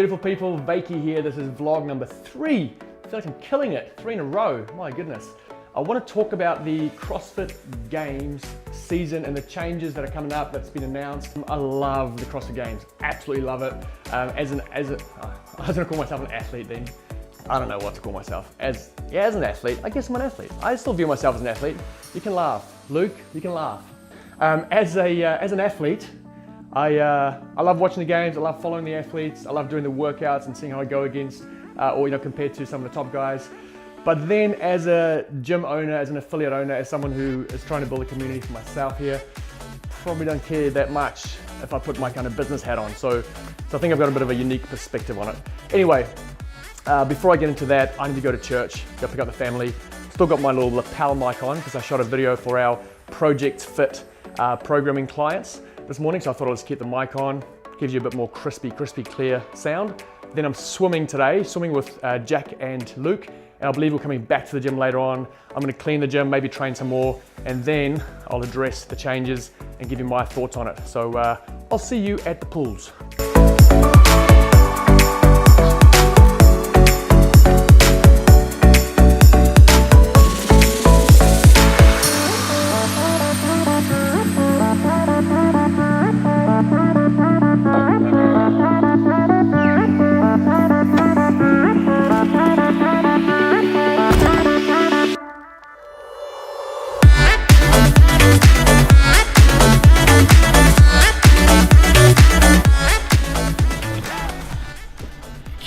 beautiful people, Vakey here. This is vlog number 3. I feel like I'm killing it, 3 in a row, my goodness. I want to talk about the CrossFit Games season and the changes that are coming up that's been announced. I love the CrossFit Games, absolutely love it. I was gonna call myself an athlete then. I don't know what to call myself. As an athlete, I guess I'm an athlete. I still view myself as an athlete. You can laugh, Luke, you can laugh. As an athlete, I love watching the games, I love following the athletes, I love doing the workouts and seeing how I go against, or compared to some of the top guys. But then as a gym owner, as an affiliate owner, as someone who is trying to build a community for myself here, probably don't care that much if I put my kind of business hat on. So I think I've got a bit of a unique perspective on it. Anyway, before I get into that, I need to go to church, go pick up the family. Still got my little lapel mic on because I shot a video for our Project Fit programming clients this morning, so I thought I'll just keep the mic on. Gives you a bit more crispy, clear sound. Then I'm swimming today, swimming with Jack and Luke, and I believe we're coming back to the gym later on. I'm gonna clean the gym, maybe train some more, and then I'll address the changes and give you my thoughts on it. So I'll see you at the pools.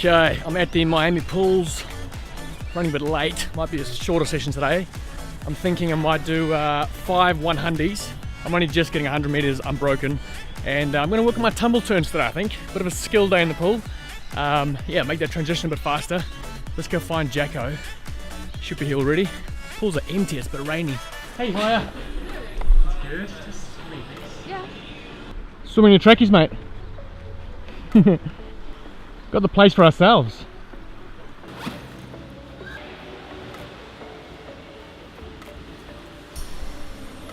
Okay, I'm at the Miami pools, running a bit late, might be a shorter session today. I'm thinking I might do 5 100s. I'm only just getting 100 meters, I'm broken. And I'm gonna work on my tumble turns today, I think. Bit of a skill day in the pool. Yeah, make that transition a bit faster. Let's go find Jacko. Should be here already. Pools are empty, it's a bit rainy. Hey, hiya. Good, just swimming. Yeah. Swimming your trackies, mate. Got the place for ourselves.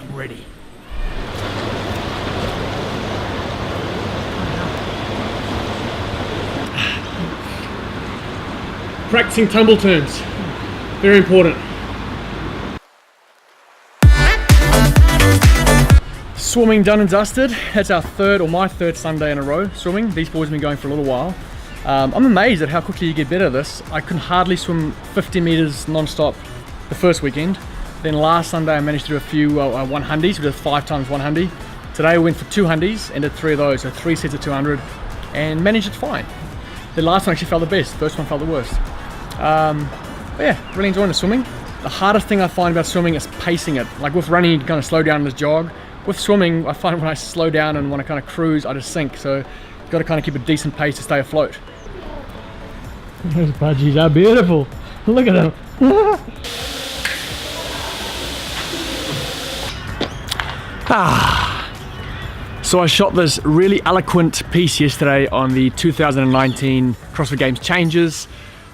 I'm ready. Practicing tumble turns. Very important. Swimming done and dusted. That's our my third Sunday in a row swimming. These boys have been going for a little while. I'm amazed at how quickly you get better at this. I couldn't hardly swim 50 meters non-stop the first weekend. Then last Sunday I managed to do a few 100s, we did 5 times 100. Today we went for 200s and did 3 of those, so 3 sets of 200, and managed it fine. The last one actually felt the best, the first one felt the worst. But yeah, really enjoying the swimming. The hardest thing I find about swimming is pacing it. Like with running, you can kind of slow down in this jog. With swimming, I find when I slow down and want to kind of cruise, I just sink. So you've got to kind of keep a decent pace to stay afloat. Those budgies are beautiful. Look at them. So I shot this really eloquent piece yesterday on the 2019 CrossFit Games changes,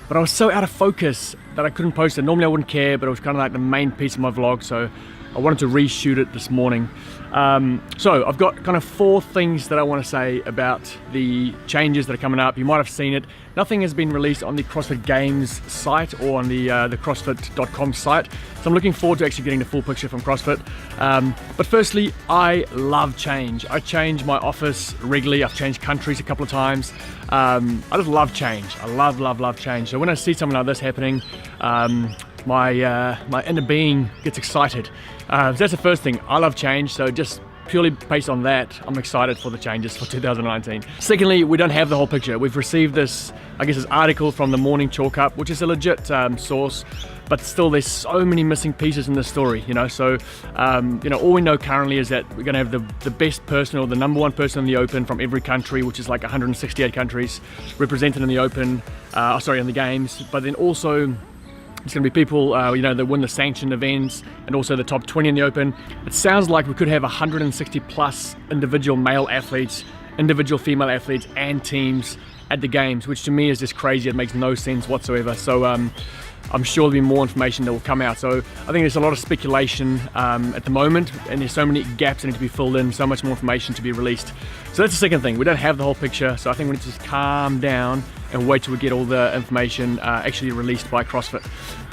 but I was so out of focus that I couldn't post it. Normally I wouldn't care, but it was kind of like the main piece of my vlog, so I wanted to reshoot it this morning. So I've got kind of 4 things that I want to say about the changes that are coming up. You might have seen it. Nothing has been released on the CrossFit Games site or on the CrossFit.com site. So I'm looking forward to actually getting the full picture from CrossFit. But firstly, I love change. I change my office regularly. I've changed countries a couple of times. I just love change. I love change. So when I see something like this happening, my inner being gets excited. So that's the first thing. I love change, so just purely based on that, I'm excited for the changes for 2019. Secondly, we don't have the whole picture. We've received this, I guess, this article from the Morning Chalk Up, which is a legit source, but still there's so many missing pieces in this story, So, all we know currently is that we're gonna have the best person or the number 1 person in the Open from every country, which is like 168 countries represented in the Open, in the Games, but then also it's going to be people, that win the sanctioned events and also the top 20 in the Open. It sounds like we could have 160 plus individual male athletes, individual female athletes and teams at the Games, which to me is just crazy. It makes no sense whatsoever. So I'm sure there'll be more information that will come out. So I think there's a lot of speculation at the moment, and there's so many gaps that need to be filled in, so much more information to be released. So that's the second thing. We don't have the whole picture, so I think we need to just calm down and wait till we get all the information actually released by CrossFit.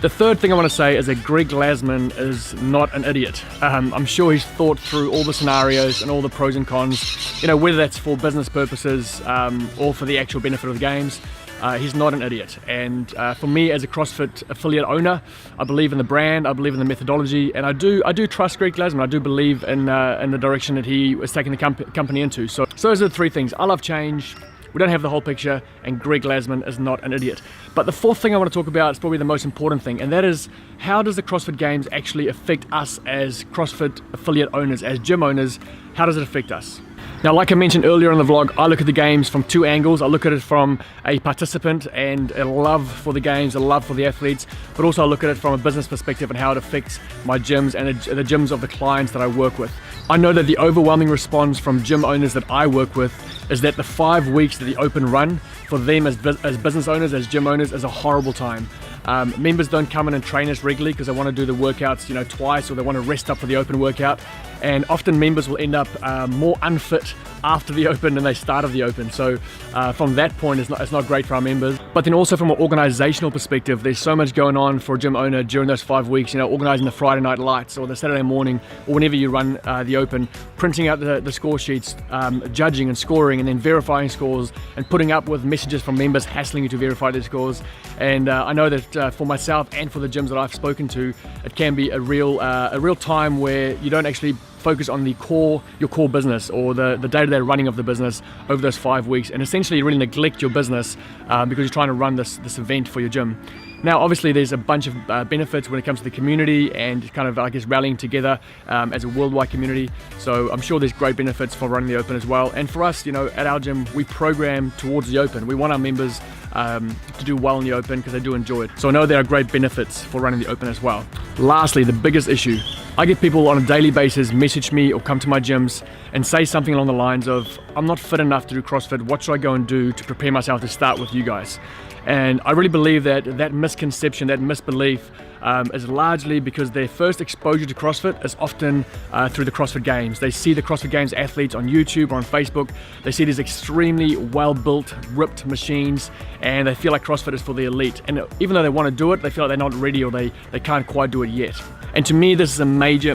The third thing I want to say is that Greg Glassman is not an idiot. I'm sure he's thought through all the scenarios and all the pros and cons, whether that's for business purposes or for the actual benefit of the games. He's not an idiot, and for me as a CrossFit affiliate owner, I believe in the brand, I believe in the methodology, and I do trust Greg Glassman. I do believe in the direction that he is taking the company into. So those are the three things. I love change, we don't have the whole picture, and Greg Glassman is not an idiot. But the fourth thing I want to talk about is probably the most important thing, and that is, how does the CrossFit Games actually affect us as CrossFit affiliate owners, as gym owners? How does it affect us? Now, like I mentioned earlier in the vlog, I look at the games from two angles. I look at it from a participant and a love for the games, a love for the athletes, but also I look at it from a business perspective and how it affects my gyms and the gyms of the clients that I work with. I know that the overwhelming response from gym owners that I work with is that the 5 weeks that the open run for them as business owners, as gym owners, is a horrible time. Members don't come in and train us regularly because they want to do the workouts twice, or they want to rest up for the open workout, and often members will end up more unfit after the open than they started the open. So from that point, it's not great for our members. But then also from an organizational perspective, there's so much going on for a gym owner during those 5 weeks, organizing the Friday night lights or the Saturday morning, or whenever you run the open, printing out the score sheets, judging and scoring, and then verifying scores, and putting up with messages from members hassling you to verify their scores. And I know that for myself and for the gyms that I've spoken to, it can be a real time where you don't actually focus on your core business, or the day-to-day running of the business over those 5 weeks, and essentially you really neglect your business because you're trying to run this event for your gym. Now, obviously, there's a bunch of benefits when it comes to the community and kind of, I guess, rallying together as a worldwide community. So I'm sure there's great benefits for running the open as well. And for us, at our gym, we program towards the open. We want our members to do well in the open because they do enjoy it. So I know there are great benefits for running the open as well. Lastly, the biggest issue. I get people on a daily basis message me or come to my gyms and say something along the lines of, I'm not fit enough to do CrossFit, what should I go and do to prepare myself to start with you guys? And I really believe that misconception, that misbelief is largely because their first exposure to CrossFit is often through the CrossFit Games. They see the CrossFit Games athletes on YouTube or on Facebook. They see these extremely well-built, ripped machines, and they feel like CrossFit is for the elite. And even though they want to do it, they feel like they're not ready, or they can't quite do it yet. And to me, this is a major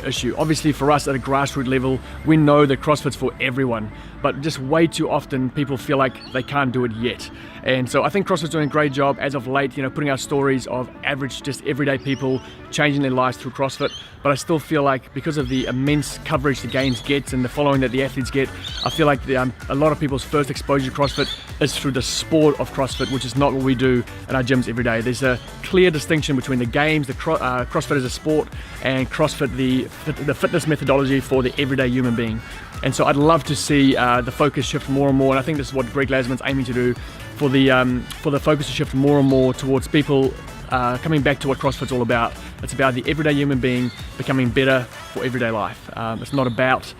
issue. Obviously for us at a grassroots level, we know that CrossFit's for everyone, but just way too often people feel like they can't do it yet. And so I think CrossFit's doing a great job as of late, putting out stories of average, just everyday people changing their lives through CrossFit. But I still feel like because of the immense coverage the games get and the following that the athletes get, I feel like a lot of people's first exposure to CrossFit is through the sport of CrossFit, which is not what we do in our gyms every day. There's a clear distinction between the games, CrossFit as a sport, and CrossFit, the fitness methodology for the everyday human being. And so I'd love to see the focus shift more and more, and I think this is what Greg Glassman's aiming to do, for the focus to shift more and more towards people coming back to what CrossFit's all about. It's about the everyday human being becoming better for everyday life. It's not about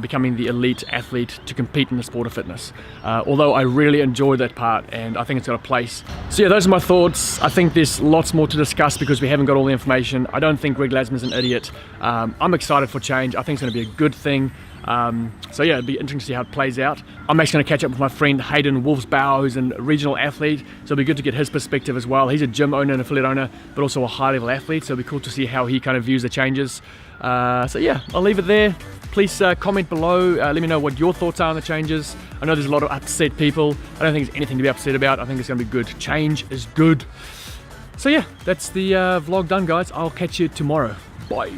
becoming the elite athlete to compete in the sport of fitness. Although I really enjoy that part, and I think it's got a place. So yeah, those are my thoughts. I think there's lots more to discuss because we haven't got all the information. I don't think Greg Glassman's an idiot. I'm excited for change. I think it's going to be a good thing. So yeah, it'd be interesting to see how it plays out. I'm actually going to catch up with my friend Hayden Wolfsbauer, who's a regional athlete, so it'll be good to get his perspective as well. He's a gym owner and affiliate owner, but also a high-level athlete, so it'll be cool to see how he kind of views the changes. So yeah, I'll leave it there. Please comment below, let me know what your thoughts are on the changes. I know there's a lot of upset people. I don't think there's anything to be upset about. I think it's going to be good. Change is good. So yeah, that's the vlog done, guys. I'll catch you tomorrow. Bye.